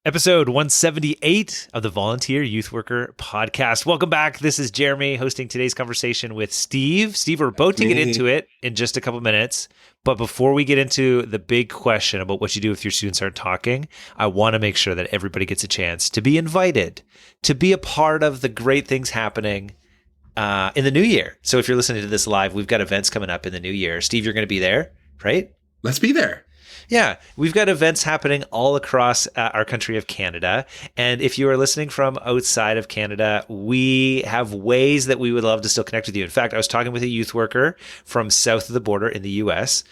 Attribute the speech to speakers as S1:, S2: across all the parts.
S1: Episode 178 of the Volunteer Youth Worker Podcast. Welcome back. This is Jeremy hosting today's conversation with Steve. Steve, we're about to get into it in just a couple minutes. But before we get into the big question about what you do if your students aren't talking, I want to make sure that everybody gets a chance to be invited, to be a part of the great things happening in the new year. So if you're listening to this live, we've got events coming up in the new year. Steve, you're going to be there, right?
S2: Let's be there.
S1: Yeah, we've got events happening all across our country of Canada. And if you are listening from outside of Canada, we have ways that we would love to still connect with you. In fact, I was talking with a youth worker from south of the border in the US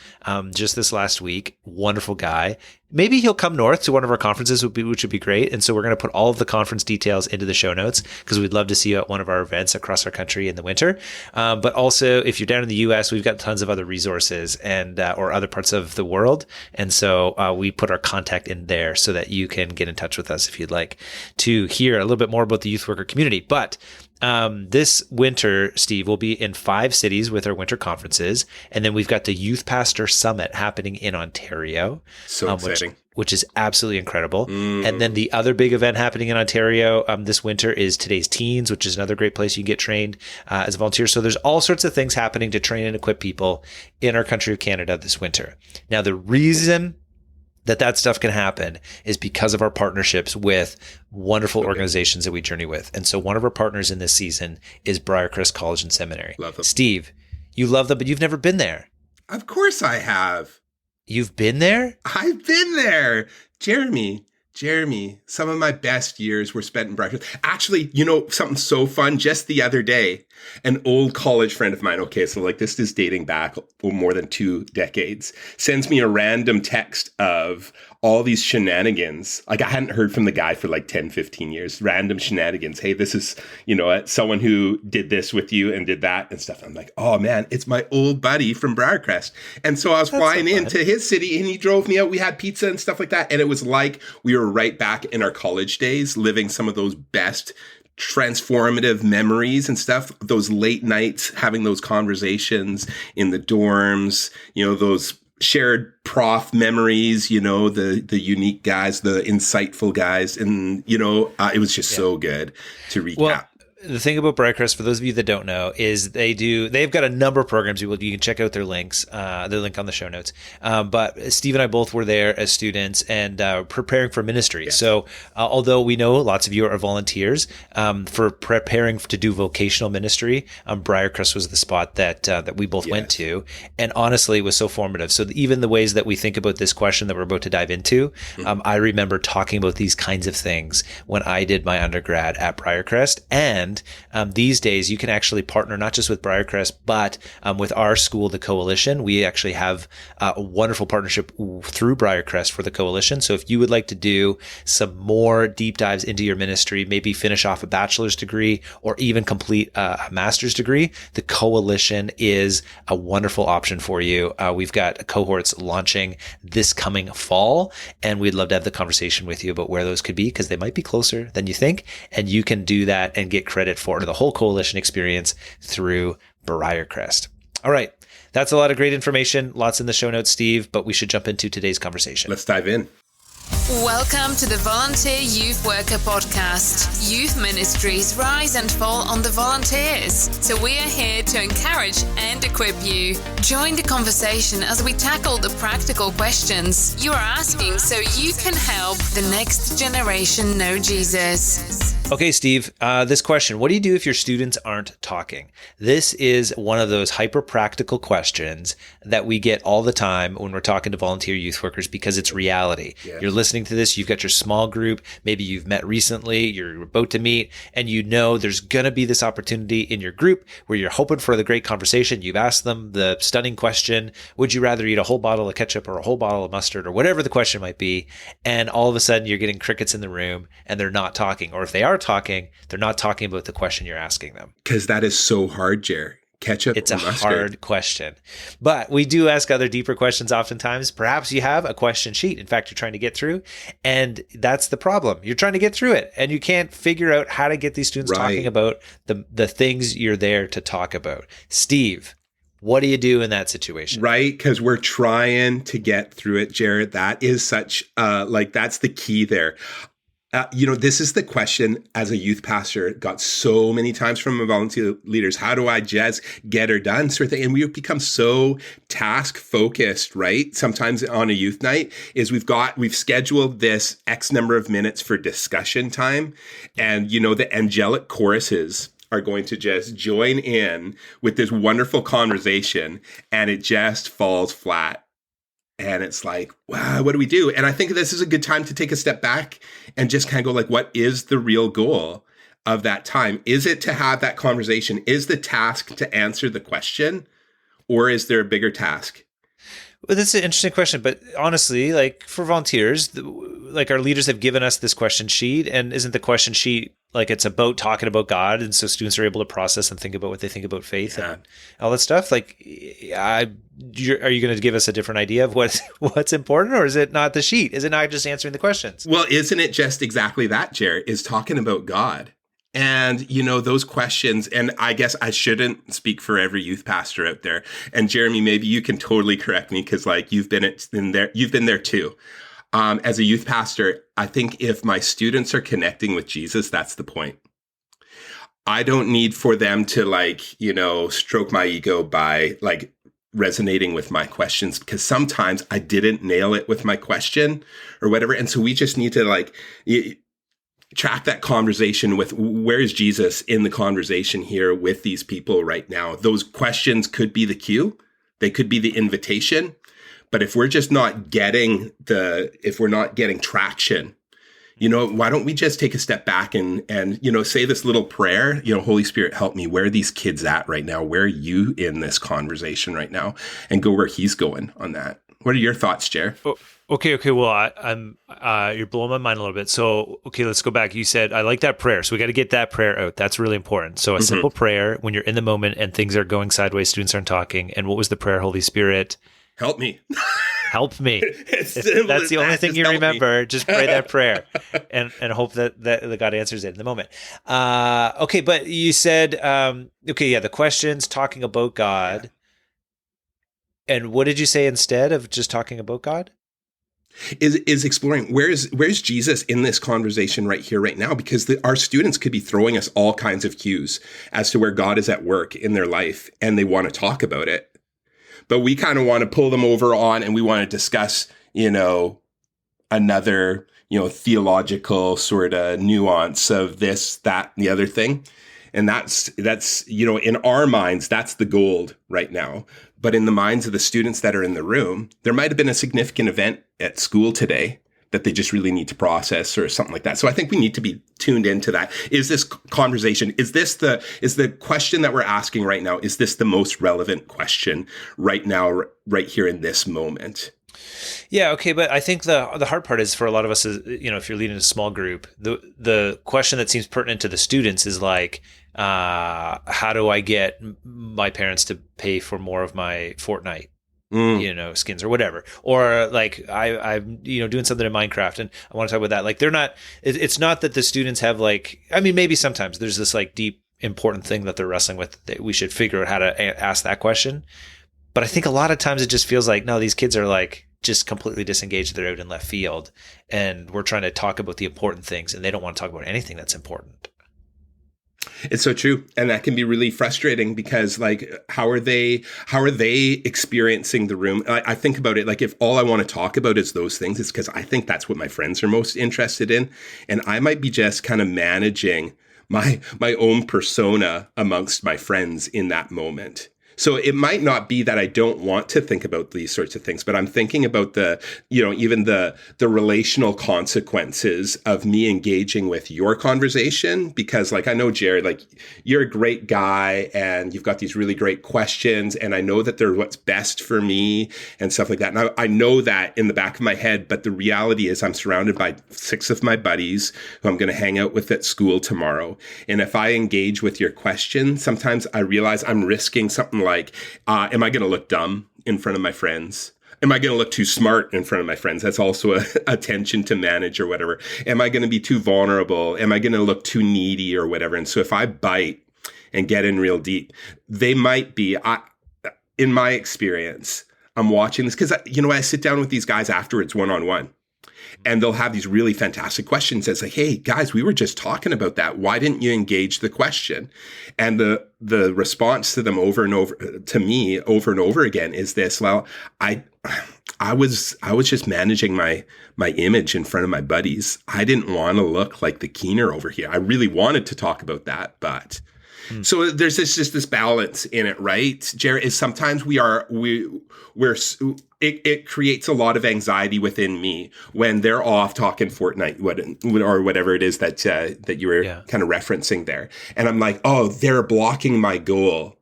S1: just this last week. Wonderful guy. Maybe he'll come north to one of our conferences, which would be great. And so we're going to put all of the conference details into the show notes because we'd love to see you at one of our events across our country in the winter. But also, if you're down in the US, we've got tons of other resources and or other parts of the world. And so we put our contact in there so that you can get in touch with us if you'd like to hear a little bit more about the youth worker community. But this winter, Steve, will be in 5 cities with our winter conferences. And then we've got the Youth Pastor Summit happening in Ontario.
S2: So exciting.
S1: Which is absolutely incredible. And then the other big event happening in Ontario this winter is Today's Teens, which is another great place you can get trained as a volunteer. So there's all sorts of things happening to train and equip people in our country of Canada this winter. Now, the reason that stuff can happen is because of our partnerships with wonderful organizations that we journey with. And so one of our partners in this season is Briarcrest College and Seminary.
S2: Love them.
S1: Steve, you love them, but you've never been there.
S2: Of course I have.
S1: You've been there?
S2: I've been there. Jeremy, some of my best years were spent in Briarcrest. Actually, you know, something so fun. Just the other day, an old college friend of mine, okay, so like this is dating back more than 2 decades, sends me a random text of all these shenanigans. Like I hadn't heard from the guy for like 10, 15 years. Random shenanigans. Hey, this is, you know, someone who did this with you and did that and stuff. I'm like, oh man, it's my old buddy from Briarcrest. And so I was flying into his city and he drove me out. We had pizza and stuff like that. And it was like we were right back in our college days, living some of those best transformative memories and stuff, those late nights, having those conversations in the dorms, you know, those shared prof memories, you know, the unique guys, the insightful guys. And, you know, it was just so good to recap.
S1: Well, the thing about Briarcrest, for those of you that don't know, is they've got a number of programs. You can check out their links, the link on the show notes. But Steve and I both were there as students and preparing for ministry. Yes. So although we know lots of you are volunteers, for preparing to do vocational ministry, Briarcrest was the spot that we both went to. And honestly, it was so formative. So even the ways that we think about this question that we're about to dive into, I remember talking about these kinds of things when I did my undergrad at Briarcrest. And these days, you can actually partner not just with Briarcrest, but with our school, the Coalition. We actually have a wonderful partnership through Briarcrest for the Coalition. So if you would like to do some more deep dives into your ministry, maybe finish off a bachelor's degree or even complete a master's degree, the Coalition is a wonderful option for you. We've got cohorts launching this coming fall, and we'd love to have the conversation with you about where those could be because they might be closer than you think, and you can do that and get credit for the whole Coalition experience through Briarcrest. All right. That's a lot of great information. Lots in the show notes, Steve, but we should jump into today's conversation.
S2: Let's dive in.
S3: Welcome to the Volunteer Youth Worker Podcast. Youth ministries rise and fall on the volunteers. So we are here to encourage and equip you. Join the conversation as we tackle the practical questions you are asking so you can help the next generation know Jesus.
S1: Okay, Steve, this question, what do you do if your students aren't talking? This is one of those hyper-practical questions that we get all the time when we're talking to volunteer youth workers because it's reality. Yeah. You're listening to this, you've got your small group, maybe you've met recently, you're about to meet, and you know there's going to be this opportunity in your group where you're hoping for the great conversation. You've asked them the stunning question, would you rather eat a whole bottle of ketchup or a whole bottle of mustard or whatever the question might be, and all of a sudden you're getting crickets in the room and they're not talking, or if they are talking, they're not talking about the question you're asking them.
S2: Because that is so hard, Jer. Ketchup
S1: It's
S2: or
S1: a
S2: mustard?
S1: hard question. But we do ask other deeper questions oftentimes. Perhaps you have a question sheet. In fact, you're trying to get through. And that's the problem. You're trying to get through it. And you can't figure out how to get these students talking about the things you're there to talk about. Steve, what do you do in that situation?
S2: Right, because we're trying to get through it, Jared. That is such, that's the key there. This is the question as a youth pastor got so many times from my volunteer leaders. How do I just get her done? Sort of thing. And we've become so task focused, right? Sometimes on a youth night is we've scheduled this X number of minutes for discussion time. And, the angelic choruses are going to just join in with this wonderful conversation, and it just falls flat. And it's like, wow, what do we do? And I think this is a good time to take a step back and just kind of go like, what is the real goal of that time? Is it to have that conversation? Is the task to answer the question? Or is there a bigger task?
S1: Well, that's an interesting question. But honestly, like for volunteers, like our leaders have given us this question sheet. And isn't the question sheet like it's about talking about God? And so students are able to process and think about what they think about faith and all that stuff. Like, are you going to give us a different idea of what's important, or is it not the sheet? Is it not just answering the questions?
S2: Well, isn't it just exactly that, Jared, is talking about God? And, those questions, and I guess I shouldn't speak for every youth pastor out there. And Jeremy, maybe you can totally correct me because like you've been there too. As a youth pastor, I think if my students are connecting with Jesus, that's the point. I don't need for them to stroke my ego by like resonating with my questions, because sometimes I didn't nail it with my question or whatever. And so we just need to track that conversation with where is Jesus in the conversation here with these people right now. Those questions could be the cue. They could be the invitation. But if we're just not getting traction, why don't we just take a step back and say this little prayer, Holy Spirit, help me. Where are these kids at right now? Where are you in this conversation right now? And go where he's going on that. What are your thoughts, Jer?
S1: Okay. Well, I'm you're blowing my mind a little bit. So, okay, let's go back. You said, I like that prayer. So we got to get that prayer out. That's really important. So a simple prayer when you're in the moment and things are going sideways, students aren't talking. And what was the prayer? Holy Spirit,
S2: help me.
S1: Help me. That's the only thing you remember. Just pray that prayer and hope that God answers it in the moment. Okay, but you said, the questions, talking about God. Yeah. And what did you say instead of just talking about God?
S2: Is exploring where's Jesus in this conversation right here, right now, because our students could be throwing us all kinds of cues as to where God is at work in their life, and they want to talk about it. But we kind of want to pull them over on, and we want to discuss, another, theological sort of nuance of this, that, and the other thing. And that's, in our minds, that's the gold right now. But in the minds of the students that are in the room, there might have been a significant event at school today that they just really need to process or something like that. So I think we need to be tuned into that. Is this conversation, is the question that we're asking right now, is this the most relevant question right now, right here in this moment?
S1: Yeah, okay, but I think the hard part is for a lot of us is, if you're leading a small group, the question that seems pertinent to the students is like, how do I get my parents to pay for more of my Fortnite, skins or whatever? Or like I'm doing something in Minecraft and I want to talk about that. Like it's not that the students have maybe sometimes there's this like deep important thing that they're wrestling with that we should figure out how to ask that question. But I think a lot of times it just feels like, no, these kids are like just completely disengaged. They're out in left field and we're trying to talk about the important things and they don't want to talk about anything that's important.
S2: It's so true. And that can be really frustrating because how are they experiencing the room? I think about it, if all I want to talk about is those things, it's because I think that's what my friends are most interested in. And I might be just kind of managing my own persona amongst my friends in that moment. So it might not be that I don't want to think about these sorts of things, but I'm thinking about even the relational consequences of me engaging with your conversation, because I know, Jared, you're a great guy and you've got these really great questions and I know that they're what's best for me and stuff like that. And I know that in the back of my head, but the reality is I'm surrounded by 6 of my buddies who I'm going to hang out with at school tomorrow. And if I engage with your question, sometimes I realize I'm risking something like, am I going to look dumb in front of my friends? Am I going to look too smart in front of my friends? That's also a tension to manage or whatever. Am I going to be too vulnerable? Am I going to look too needy or whatever? And so if I bite and get in real deep, they might be, in my experience, I'm watching this because, I sit down with these guys afterwards one-on-one. And they'll have these really fantastic questions. It's like, hey, guys, we were just talking about that. Why didn't you engage the question? And the response to them over and over, to me, over and over again is this, well, I was just managing my image in front of my buddies. I didn't want to look like the keener over here. I really wanted to talk about that, but so there's this balance in it, right? Jared, is sometimes it creates a lot of anxiety within me when they're off talking Fortnite or whatever it is that you were kind of referencing there. And I'm like, oh, they're blocking my goal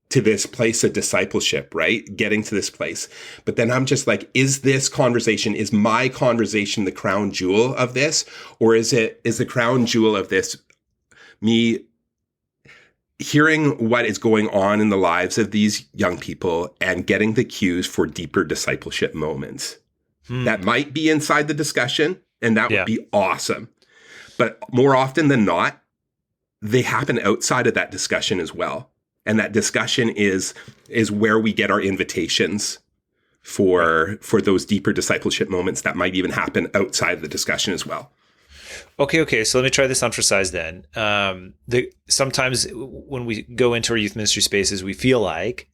S2: to this place of discipleship, right? Getting to this place. But then I'm just like, is my conversation the crown jewel of this? Or is the crown jewel of this me hearing what is going on in the lives of these young people and getting the cues for deeper discipleship moments? That might be inside the discussion, and that would be awesome. But more often than not, they happen outside of that discussion as well. And that discussion is where we get our invitations for those deeper discipleship moments that might even happen outside of the discussion as well.
S1: Okay. So let me try this on for size then. Sometimes when we go into our youth ministry spaces, we feel like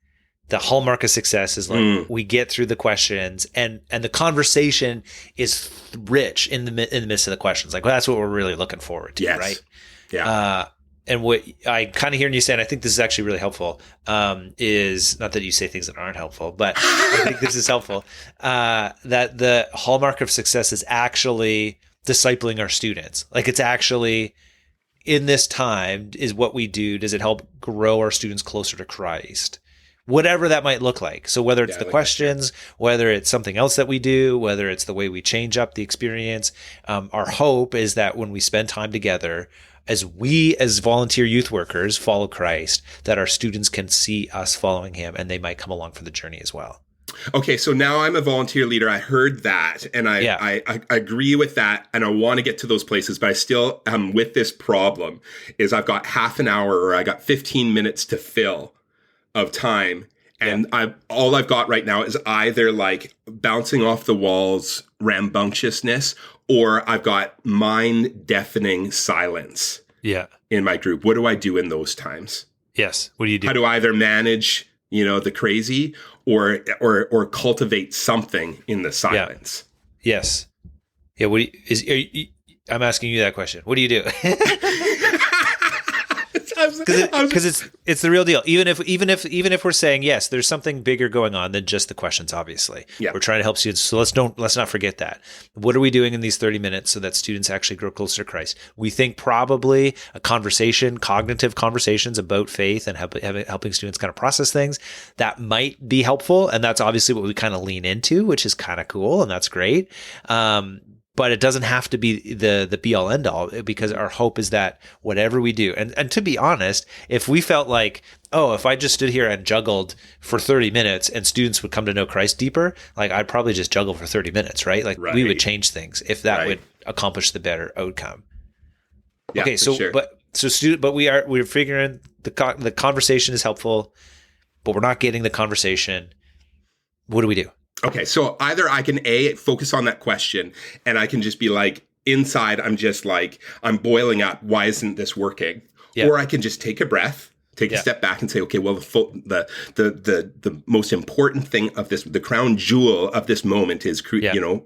S1: the hallmark of success is like we get through the questions and the conversation is rich in the midst of the questions. Like, well, that's what we're really looking forward to, right?
S2: Yeah.
S1: And what I kind of hear you say, and I think this is actually really helpful, is not that you say things that aren't helpful, but I think this is helpful, that the hallmark of success is actually discipling our students. Like, it's actually, in this time, is what we do, does it help grow our students closer to Christ? Whatever that might look like. So whether it's the questions, whether it's something else that we do, whether it's the way we change up the experience, our hope is that when we spend time together, as we as volunteer youth workers follow Christ, that our students can see us following him and they might come along for the journey as well.
S2: Okay, so now I'm a volunteer leader. I heard that, and I agree with that, and I want to get to those places, but I still am with this problem, is I've got half an hour or I got 15 minutes to fill of time, and all I've got right now is either like bouncing off the walls rambunctiousness, or I've got mind-deafening silence in my group. What do I do in those times?
S1: Yes, what do you do?
S2: How do I either manage, the crazy or cultivate something in the silence?
S1: Yes. Yeah, I'm asking you that question. What do you do? Because it's the real deal. Even if we're saying yes, there's something bigger going on than just the questions. Obviously, we're trying to help students. So let's not forget that. What are we doing in these 30 minutes so that students actually grow closer to Christ? We think probably cognitive conversations about faith and helping students kind of process things that might be helpful, and that's obviously what we kind of lean into, which is kind of cool, and that's great. But it doesn't have to be the be all end all, because our hope is that whatever we do, and to be honest, if we felt like, if I just stood here and juggled for 30 minutes and students would come to know Christ deeper, like I'd probably just juggle for 30 minutes, right? Like we would change things if that would accomplish the better outcome.
S2: Yeah,
S1: okay, so
S2: sure.
S1: but we're figuring the conversation is helpful, but we're not getting the conversation. What do we do?
S2: Okay, so either I can focus on that question, and I can just be like, inside, I'm just like, I'm boiling up. Why isn't this working? Yeah. Or I can just take a breath, take a step back and say, okay, well, the most important thing of this, the crown jewel of this moment is,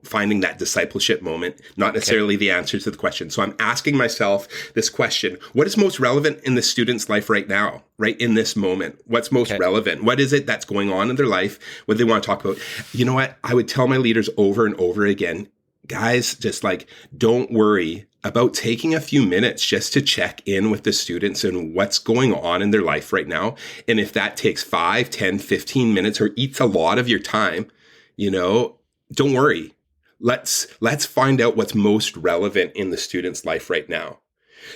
S2: finding that discipleship moment, not necessarily the answer to the question. So I'm asking myself this question: what is most relevant in the student's life right now, right in this moment? What's most relevant? What is it that's going on in their life? What do they want to talk about? You know what? I would tell my leaders over and over again, guys, just like, don't worry about taking a few minutes just to check in with the students and what's going on in their life right now. And if that takes 5, 10, 15 minutes or eats a lot of your time, don't worry. Let's find out what's most relevant in the student's life right now.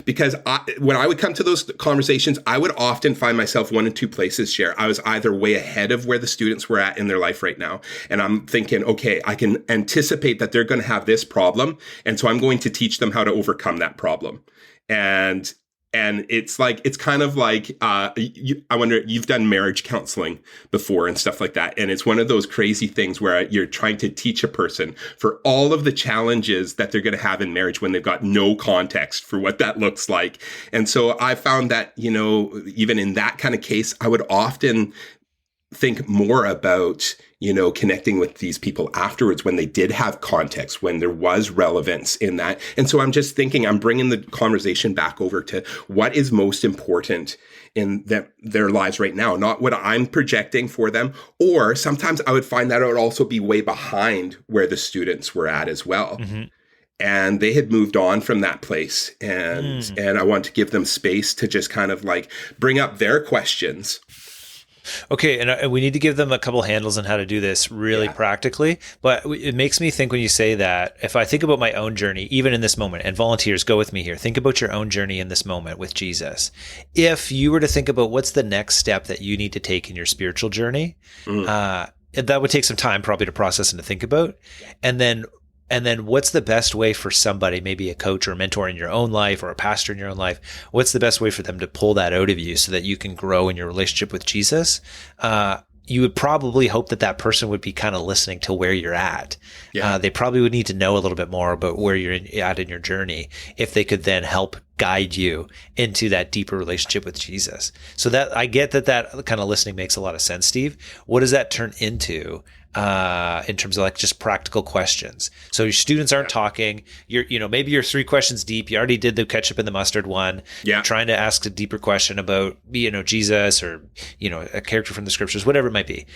S2: Because when I would come to those conversations, I would often find myself one in two places, Cher. I was either way ahead of where the students were at in their life right now. And I'm thinking, okay, I can anticipate that they're going to have this problem. And so I'm going to teach them how to overcome that problem. And And it's kind of like, I wonder, you've done marriage counseling before and stuff like that. And it's one of those crazy things where you're trying to teach a person for all of the challenges that they're going to have in marriage when they've got no context for what that looks like. And so I found that, even in that kind of case, I would often think more about, connecting with these people afterwards when they did have context, when there was relevance in that. And so I'm just thinking, I'm bringing the conversation back over to what is most important in their lives right now, not what I'm projecting for them. Or sometimes I would find that I would also be way behind where the students were at as well. Mm-hmm. And they had moved on from that place. And I want to give them space to just kind of like bring up their questions.
S1: Okay, and we need to give them a couple handles on how to do this really practically. But it makes me think when you say that, if I think about my own journey, even in this moment, and volunteers, go with me here. Think about your own journey in this moment with Jesus. If you were to think about what's the next step that you need to take in your spiritual journey, that would take some time probably to process and to think about. And then what's the best way for somebody, maybe a coach or a mentor in your own life or a pastor in your own life, what's the best way for them to pull that out of you so that you can grow in your relationship with Jesus? You would probably hope that person would be kind of listening to where you're at. Yeah. They probably would need to know a little bit more about where you're at in your journey if they could then help guide you into that deeper relationship with Jesus. So that I get that kind of listening makes a lot of sense, Steve. What does that turn into in terms of like just practical questions? So your students aren't talking, maybe you're 3 questions deep. You already did the ketchup and the mustard one. Yeah. You're trying to ask a deeper question about, Jesus or, a character from the scriptures, whatever it might be.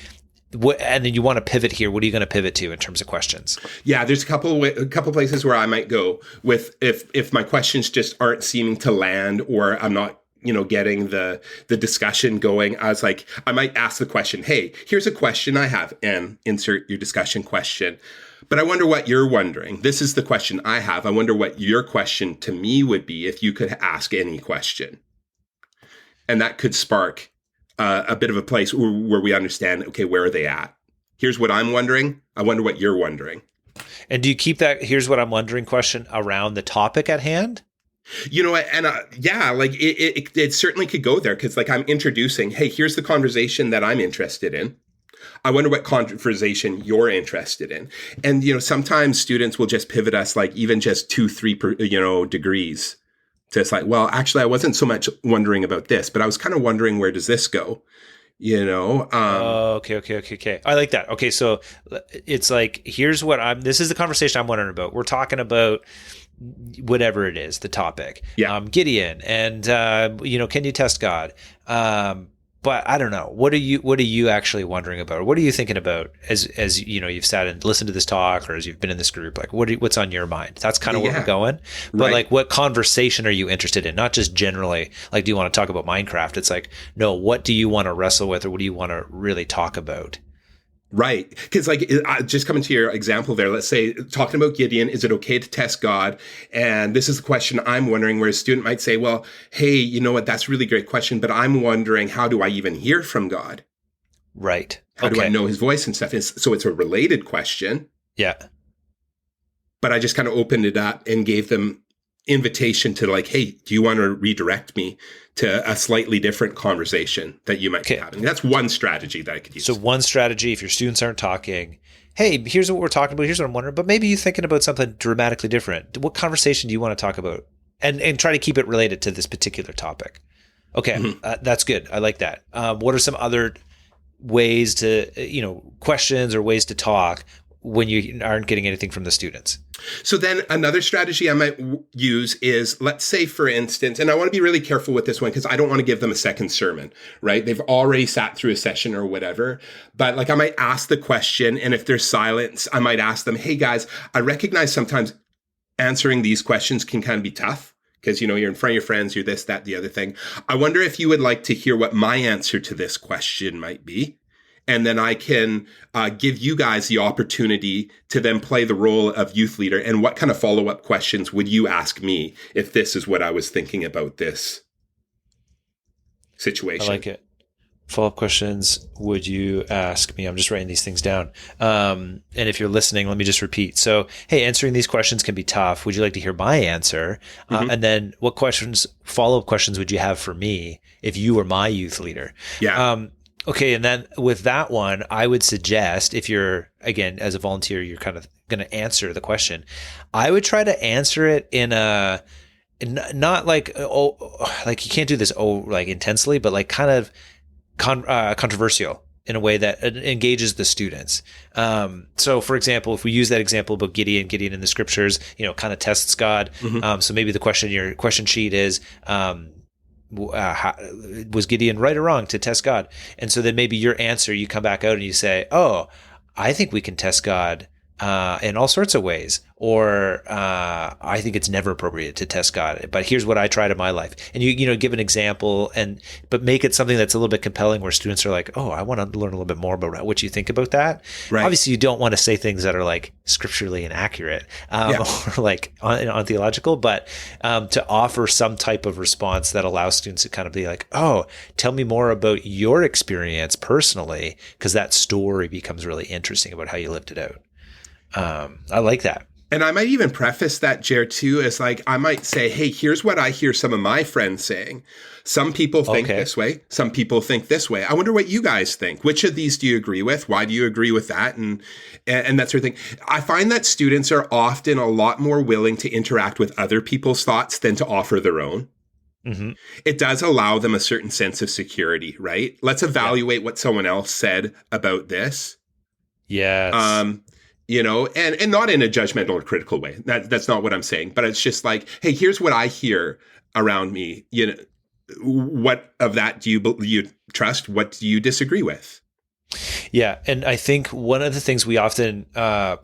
S1: And then you want to pivot here. What are you going to pivot to in terms of questions?
S2: Yeah, there's a couple places where I might go with if my questions just aren't seeming to land or I'm not getting the discussion going. I was like, I might ask the question, hey, here's a question I have, and insert your discussion question. But I wonder what you're wondering. This is the question I have. I wonder what your question to me would be if you could ask any question. And that could spark a bit of a place where we understand, okay, where are they at? Here's what I'm wondering. I wonder what you're wondering.
S1: And do you keep that here's what I'm wondering question around the topic at hand?
S2: It certainly could go there because like I'm introducing, hey, here's the conversation that I'm interested in. I wonder what conversation you're interested in. And, sometimes students will just pivot us like even just 2-3, degrees to it's like, well, actually, I wasn't so much wondering about this, but I was kind of wondering, where does this go?
S1: Okay. I like that. Okay. So it's like, this is the conversation I'm wondering about. We're talking about whatever it is, the topic, Gideon and, can you test God? But I don't know. What are you actually wondering about? Or what are you thinking about as you've sat and listened to this talk or as you've been in this group? Like what's on your mind? That's kind of where we're going. But like, what conversation are you interested in? Not just generally, like, do you want to talk about Minecraft? It's like, no, what do you want to wrestle with or what do you want to really talk about?
S2: Right. Because just coming to your example there, let's say talking about Gideon, is it okay to test God? And this is the question I'm wondering, where a student might say, well, hey, you know what? That's a really great question, but I'm wondering, how do I even hear from God?
S1: Right.
S2: How do I know his voice and stuff? So it's a related question.
S1: Yeah.
S2: But I just kind of opened it up and gave them invitation to like, hey, do you want to redirect me to a slightly different conversation that you might be having? That's one strategy that I could use.
S1: So one strategy, if your students aren't talking, hey, here's what we're talking about. Here's what I'm wondering, but maybe you're thinking about something dramatically different. What conversation do you want to talk about? And try to keep it related to this particular topic. Okay. That's good. I like that. What are some other ways to, questions or ways to talk when you aren't getting anything from the students?
S2: So then another strategy I might use is, let's say, for instance, and I want to be really careful with this one because I don't want to give them a second sermon, right? They've already sat through a session or whatever, but like I might ask the question, and if there's silence, I might ask them, hey guys, I recognize sometimes answering these questions can kind of be tough because, you're in front of your friends, you're this, that, the other thing. I wonder if you would like to hear what my answer to this question might be. And then I can give you guys the opportunity to then play the role of youth leader. And what kind of follow-up questions would you ask me if this is what I was thinking about this situation?
S1: I like it. follow-up questions would you ask me? I'm just writing these things down. And if you're listening, let me just repeat. So, hey, answering these questions can be tough. Would you like to hear my answer? And then what follow-up questions would you have for me if you were my youth leader?
S2: Yeah.
S1: Okay. And then with that one, I would suggest if you're, again, as a volunteer, you're kind of going to answer the question. I would try to answer it in a, not like, like you can't do this, like intensely, but like kind of controversial in a way that engages the students. So for example, if we use that example about Gideon in the scriptures, kind of tests God. So maybe the question, your question sheet is, was Gideon right or wrong to test God? And so then maybe your answer, you come back out and you say, oh, I think we can test God in all sorts of ways, or I think it's never appropriate to test God, but here's what I tried in my life. And you give an example, but make it something that's a little bit compelling where students are like, oh, I want to learn a little bit more about what you think about that. Right. Obviously, you don't want to say things that are like scripturally inaccurate or like theological, but to offer some type of response that allows students to kind of be like, oh, tell me more about your experience personally, because that story becomes really interesting about how you lived it out. I like that.
S2: And I might even preface that, Jer, too, as like, I might say, hey, here's what I hear some of my friends saying. Some people think this way. Some people think this way. I wonder what you guys think. Which of these do you agree with? Why do you agree with that? And that sort of thing. I find that students are often a lot more willing to interact with other people's thoughts than to offer their own. Mm-hmm. It does allow them a certain sense of security, right? Let's evaluate what someone else said about this.
S1: Yes.
S2: And not in a judgmental or critical way. That's not what I'm saying. But it's just like, hey, here's what I hear around me. What of that do you trust? What do you disagree with?
S1: Yeah. And I think one of the things we often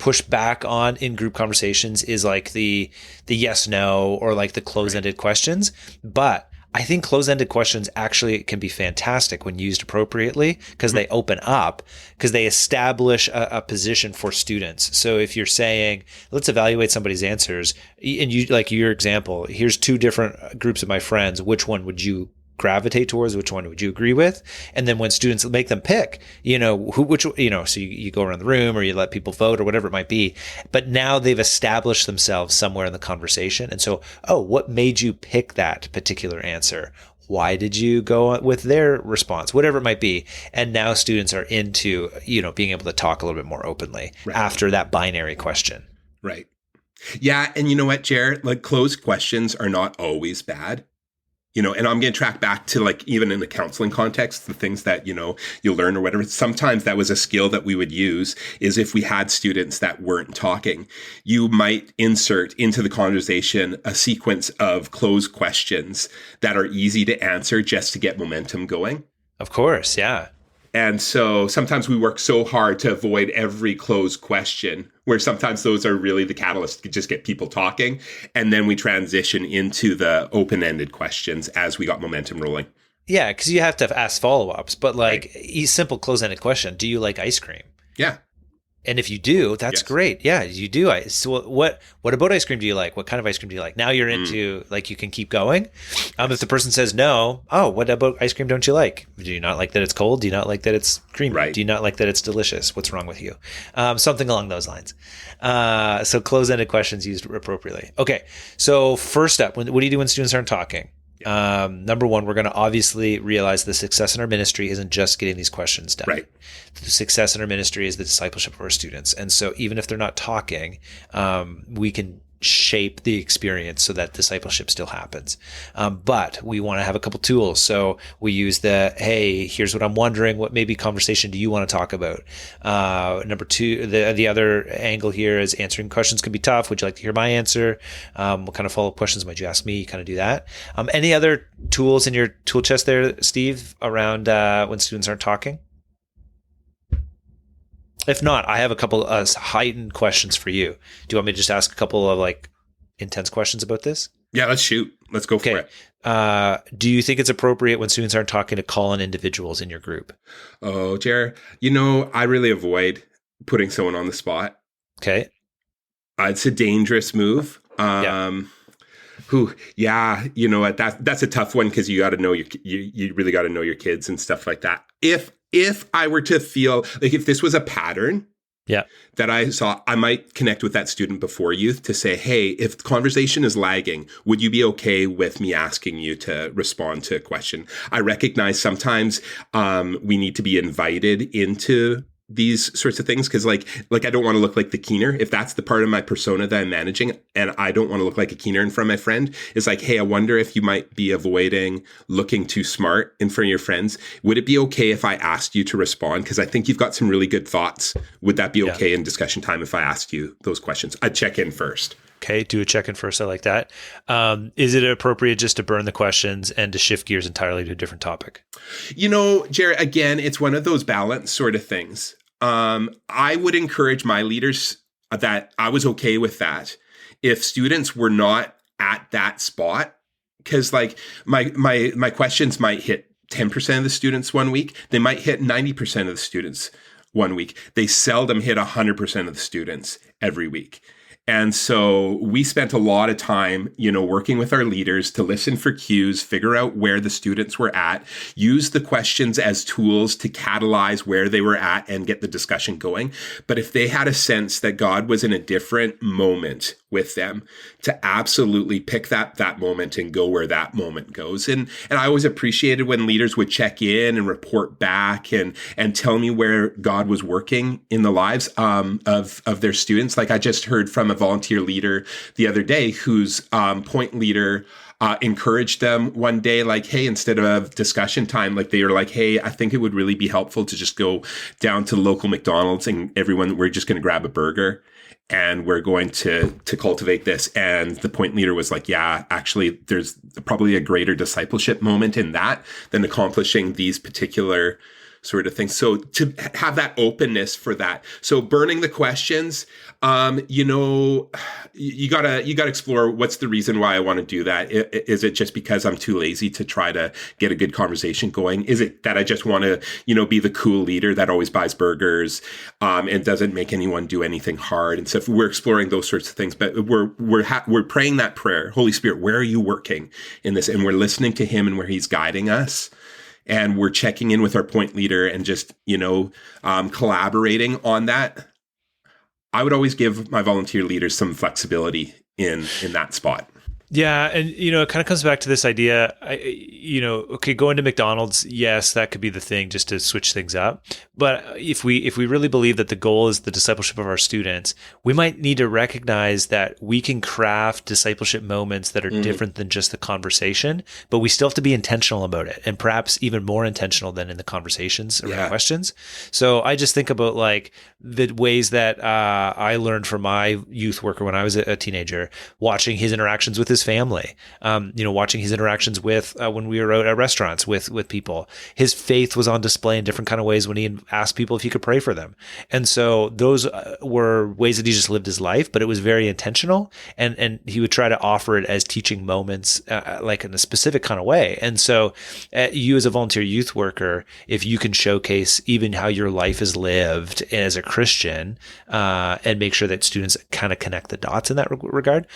S1: push back on in group conversations is like the yes, no, or like the close-ended questions. But I think close-ended questions actually can be fantastic when used appropriately, because they open up, because they establish a position for students. So if you're saying, let's evaluate somebody's answers, and you, like your example, here's two different groups of my friends, which one would you gravitate towards? Which one would you agree with? And then when students make them pick, so you go around the room or you let people vote or whatever it might be, but now they've established themselves somewhere in the conversation. And so, what made you pick that particular answer? Why did you go with their response? Whatever it might be. And now students are into, being able to talk a little bit more openly after that binary question.
S2: Right. Yeah. And you know what, Jared? Like, closed questions are not always bad. And I'm going to track back to, like, even in the counseling context, the things that, you'll learn or whatever. Sometimes that was a skill that we would use, is if we had students that weren't talking, you might insert into the conversation a sequence of closed questions that are easy to answer just to get momentum going.
S1: Of course. Yeah.
S2: And so sometimes we work so hard to avoid every closed question, where sometimes those are really the catalyst to just get people talking. And then we transition into the open-ended questions as we got momentum rolling.
S1: Yeah, because you have to ask follow-ups. But like a simple closed-ended question, do you like ice cream?
S2: Yeah.
S1: And if you do, that's great. Yeah, you do. So what about ice cream do you like? What kind of ice cream do you like? Now you're into, like, you can keep going. If the person says no, what about ice cream don't you like? Do you not like that it's cold? Do you not like that it's creamy? Right. Do you not like that it's delicious? What's wrong with you? Something along those lines. So closed-ended questions used appropriately. Okay, so first up, what do you do when students aren't talking? Number one, we're going to obviously realize the success in our ministry isn't just getting these questions done. Right. The success in our ministry is the discipleship of our students. And so even if they're not talking, we can shape the experience so that discipleship still happens. But we want to have a couple tools. So we use hey, here's what I'm wondering. What maybe conversation do you want to talk about? Number two, the other angle here is answering questions can be tough. Would you like to hear my answer? What kind of follow-up questions might you ask me? Kind of do that. Any other tools in your tool chest there, Steve, around when students aren't talking? If not, I have a couple heightened questions for you. Do you want me to just ask a couple of like intense questions about this?
S2: Yeah, let's shoot. Let's go for
S1: it. Do you think it's appropriate when students aren't talking to call on individuals in your group?
S2: Oh, Jared, I really avoid putting someone on the spot.
S1: Okay.
S2: It's a dangerous move. Who, yeah, you know what? That's a tough one because you got to know you really got to know your kids and stuff like that. If I were to feel like if this was a pattern,
S1: Yeah.
S2: that I saw, I might connect with that student before youth to say, hey, if the conversation is lagging, would you be okay with me asking you to respond to a question? I recognize sometimes we need to be invited into these sorts of things because like I don't want to look like the keener. If that's the part of my persona that I'm managing and I don't want to look like a keener in front of my friend, it's like, hey, I wonder if you might be avoiding looking too smart in front of your friends. Would it be okay if I asked you to respond? Because I think you've got some really good thoughts. Would that be okay in discussion time if I asked you those questions? I'd check in first.
S1: Okay, do a check-in first. I like that. Is it appropriate just to burn the questions and to shift gears entirely to a different topic?
S2: You know, Jared, again, it's one of those balance sort of things. I would encourage my leaders that I was okay with that if students were not at that spot, because like my questions might hit 10% of the students one week. They might hit 90% of the students one week. They seldom hit 100% of the students every week. And so we spent a lot of time, you know, working with our leaders to listen for cues, figure out where the students were at, use the questions as tools to catalyze where they were at and get the discussion going. But if they had a sense that God was in a different moment with them, to absolutely pick that moment and go where that moment goes. And I always appreciated when leaders would check in and report back and tell me where God was working in the lives of their students. Like I just heard from a volunteer leader the other day whose point leader encouraged them one day, like, hey, instead of discussion time, like they were like, hey, I think it would really be helpful to just go down to the local McDonald's and we're just going to grab a burger. And we're going to cultivate this. And the point leader was like, yeah, actually, there's probably a greater discipleship moment in that than accomplishing these particular sort of things. So to have that openness for that. So burning the questions, you know, you gotta explore what's the reason why I want to do that. Is it just because I'm too lazy to try to get a good conversation going? Is it that I just want to, you know, be the cool leader that always buys burgers and doesn't make anyone do anything hard? And so if we're exploring those sorts of things, but we're praying that prayer, Holy Spirit, where are you working in this? And we're listening to him and where he's guiding us. And we're checking in with our point leader and just, you know, collaborating on that. I would always give my volunteer leaders some flexibility in that spot.
S1: Yeah. And, you know, it kind of comes back to this idea, okay, going to McDonald's, yes, that could be the thing just to switch things up. But if we really believe that the goal is the discipleship of our students, we might need to recognize that we can craft discipleship moments that are different than just the conversation, but we still have to be intentional about it, and perhaps even more intentional than in the conversations around questions. So I just think about like the ways that I learned from my youth worker when I was a teenager, watching his interactions with his family, watching his interactions with when we were out at restaurants with people. His faith was on display in different kind of ways when he asked people if he could pray for them. And so those were ways that he just lived his life, but it was very intentional. And he would try to offer it as teaching moments, like in a specific kind of way. And so you as a volunteer youth worker, if you can showcase even how your life is lived as a Christian, and make sure that students kind of connect the dots in that regard,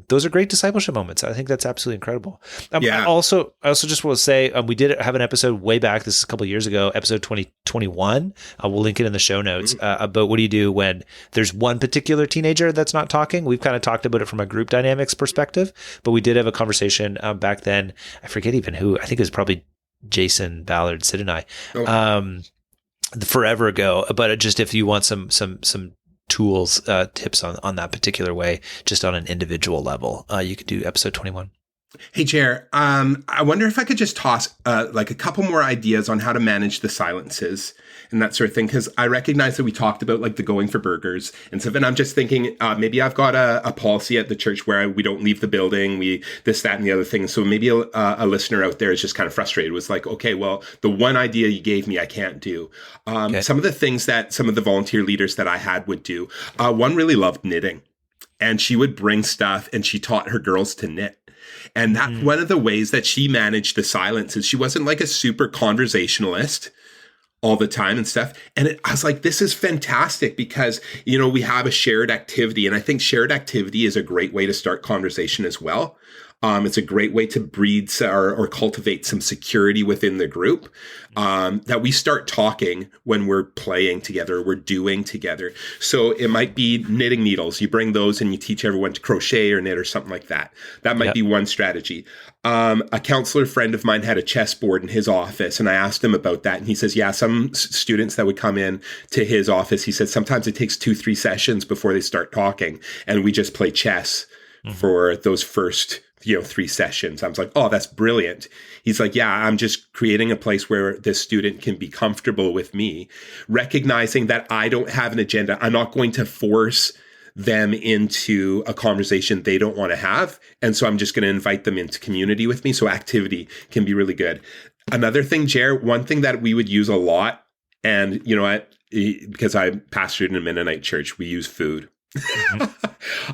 S1: those are great discipleship moments. I think that's absolutely incredible. I also just want to say, we did have an episode way back, this is a couple of years ago, episode 2021. We'll link it in the show notes, about what do you do when there's one particular teenager that's not talking. We've kind of talked about it from a group dynamics perspective, but we did have a conversation back then. I forget even who, I think it was probably Jason Ballard, Sid and I, forever ago. But just if you want some tools, tips on that particular way, just on an individual level, you could do episode 21.
S2: Hey, Jer, I wonder if I could just toss like a couple more ideas on how to manage the silences and that sort of thing, because I recognize that we talked about like the going for burgers and stuff, and I'm just thinking maybe I've got a policy at the church where we don't leave the building, we this, that, and the other thing. So maybe a listener out there is just kind of frustrated. Was like, okay, well, the one idea you gave me, I can't do. Some of the things that some of the volunteer leaders that I had would do. One really loved knitting, and she would bring stuff, and she taught her girls to knit. And that one of the ways that she managed the silence is she wasn't like a super conversationalist all the time and stuff. And I was like, this is fantastic because, we have a shared activity. And I think shared activity is a great way to start conversation as well. It's a great way to breed or cultivate some security within the group, that we start talking when we're playing together, we're doing together. So it might be knitting needles. You bring those and you teach everyone to crochet or knit or something like that. That might be one strategy. A counselor friend of mine had a chessboard in his office, and I asked him about that. And he says, yeah, some students that would come in to his office, he said, sometimes it takes 2-3 sessions before they start talking. And we just play chess for those first 3 sessions. I was like, oh, that's brilliant. He's like, yeah, I'm just creating a place where this student can be comfortable with me, recognizing that I don't have an agenda. I'm not going to force them into a conversation they don't want to have. And so I'm just going to invite them into community with me. So activity can be really good. Another thing, Jer, one thing that we would use a lot, and because I pastored in a Mennonite church, we use food.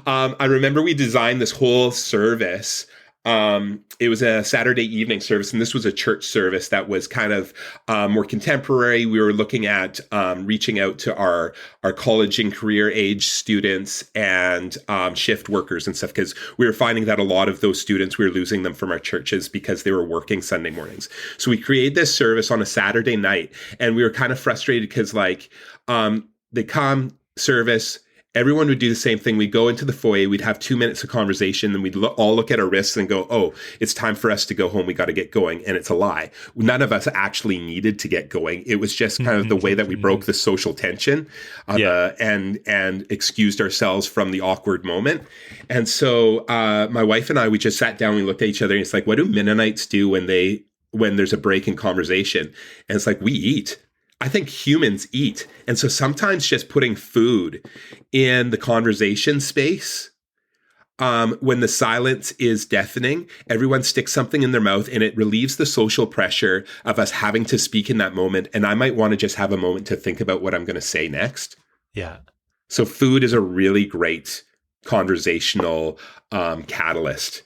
S2: I remember we designed this whole service. It was a Saturday evening service, and this was a church service that was kind of more contemporary. We were looking at reaching out to our college and career age students and shift workers and stuff, because we were finding that a lot of those students, we were losing them from our churches because they were working Sunday mornings. So we created this service on a Saturday night, and we were kind of frustrated because they come service, everyone would do the same thing. We'd go into the foyer, we'd have 2 minutes of conversation, then we'd all look at our wrists and go, oh, it's time for us to go home. We got to get going. And it's a lie. None of us actually needed to get going. It was just kind of the way that we broke the social tension and excused ourselves from the awkward moment. And so my wife and I, we just sat down, we looked at each other, and it's like, what do Mennonites do when there's a break in conversation? And it's like, we eat. I think humans eat. And so sometimes just putting food in the conversation space, when the silence is deafening, everyone sticks something in their mouth and it relieves the social pressure of us having to speak in that moment. And I might want to just have a moment to think about what I'm going to say next.
S1: Yeah.
S2: So food is a really great conversational catalyst.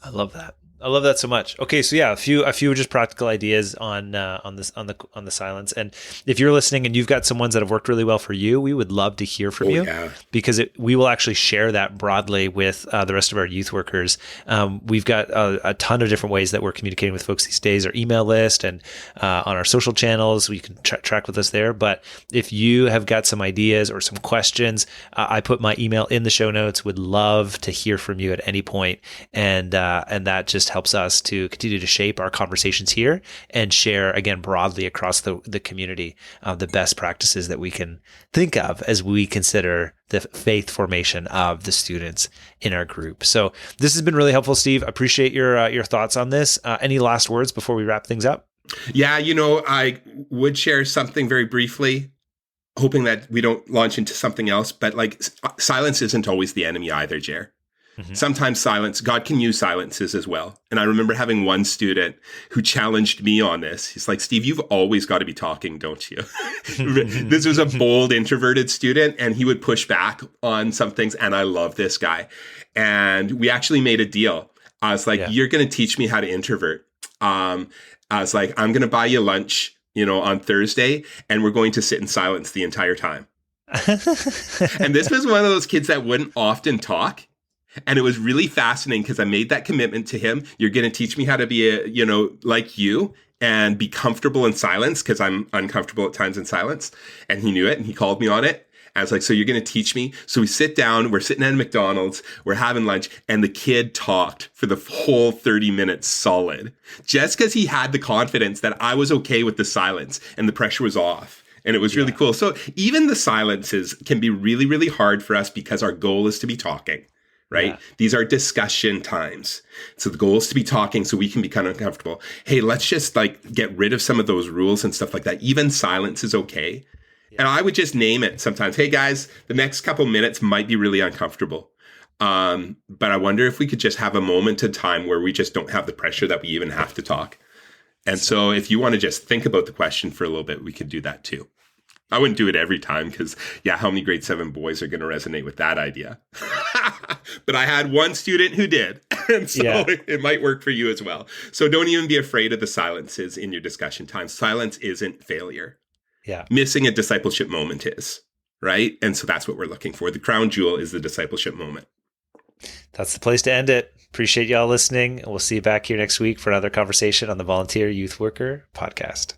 S1: I love that. I love that so much. Okay, so yeah, a few just practical ideas on the silence. And if you're listening and you've got some ones that have worked really well for you, we would love to hear from you, because we will actually share that broadly with the rest of our youth workers. We've got a ton of different ways that we're communicating with folks these days, our email list and on our social channels. We can track with us there. But if you have got some ideas or some questions, I put my email in the show notes. Would love to hear from you at any point, and that just helps us to continue to shape our conversations here and share, again, broadly across the community, the best practices that we can think of as we consider the faith formation of the students in our group. So this has been really helpful, Steve. I appreciate your thoughts on this. Any last words before we wrap things up?
S2: Yeah, I would share something very briefly, hoping that we don't launch into something else, but silence isn't always the enemy either, Jer. Mm-hmm. Sometimes God can use silences as well. And I remember having one student who challenged me on this. He's like, Steve, you've always got to be talking, don't you? This was a bold, introverted student, and he would push back on some things. And I love this guy. And we actually made a deal. I was like, you're going to teach me how to introvert. I was like, I'm going to buy you lunch, on Thursday, and we're going to sit in silence the entire time. And this was one of those kids that wouldn't often talk. And it was really fascinating because I made that commitment to him. You're going to teach me how to be, like you and be comfortable in silence, because I'm uncomfortable at times in silence. And he knew it, and he called me on it. I was like, so you're going to teach me? So we sit down, we're sitting at McDonald's, we're having lunch, and the kid talked for the whole 30 minutes solid, just because he had the confidence that I was okay with the silence and the pressure was off. And it was really cool. So even the silences can be really, really hard for us because our goal is to be talking. Right? Yeah. These are discussion times. So the goal is to be talking so we can be kind of uncomfortable. Hey, let's just get rid of some of those rules and stuff like that. Even silence is okay. Yeah. And I would just name it sometimes. Hey guys, the next couple minutes might be really uncomfortable. But I wonder if we could just have a moment in time where we just don't have the pressure that we even have to talk. And so if you want to just think about the question for a little bit, we could do that too. I wouldn't do it every time because, how many grade 7 boys are going to resonate with that idea? But I had one student who did. And so it might work for you as well. So don't even be afraid of the silences in your discussion time. Silence isn't failure.
S1: Yeah.
S2: Missing a discipleship moment is, right? And so that's what we're looking for. The crown jewel is the discipleship moment.
S1: That's the place to end it. Appreciate y'all listening. We'll see you back here next week for another conversation on the Volunteer Youth Worker podcast.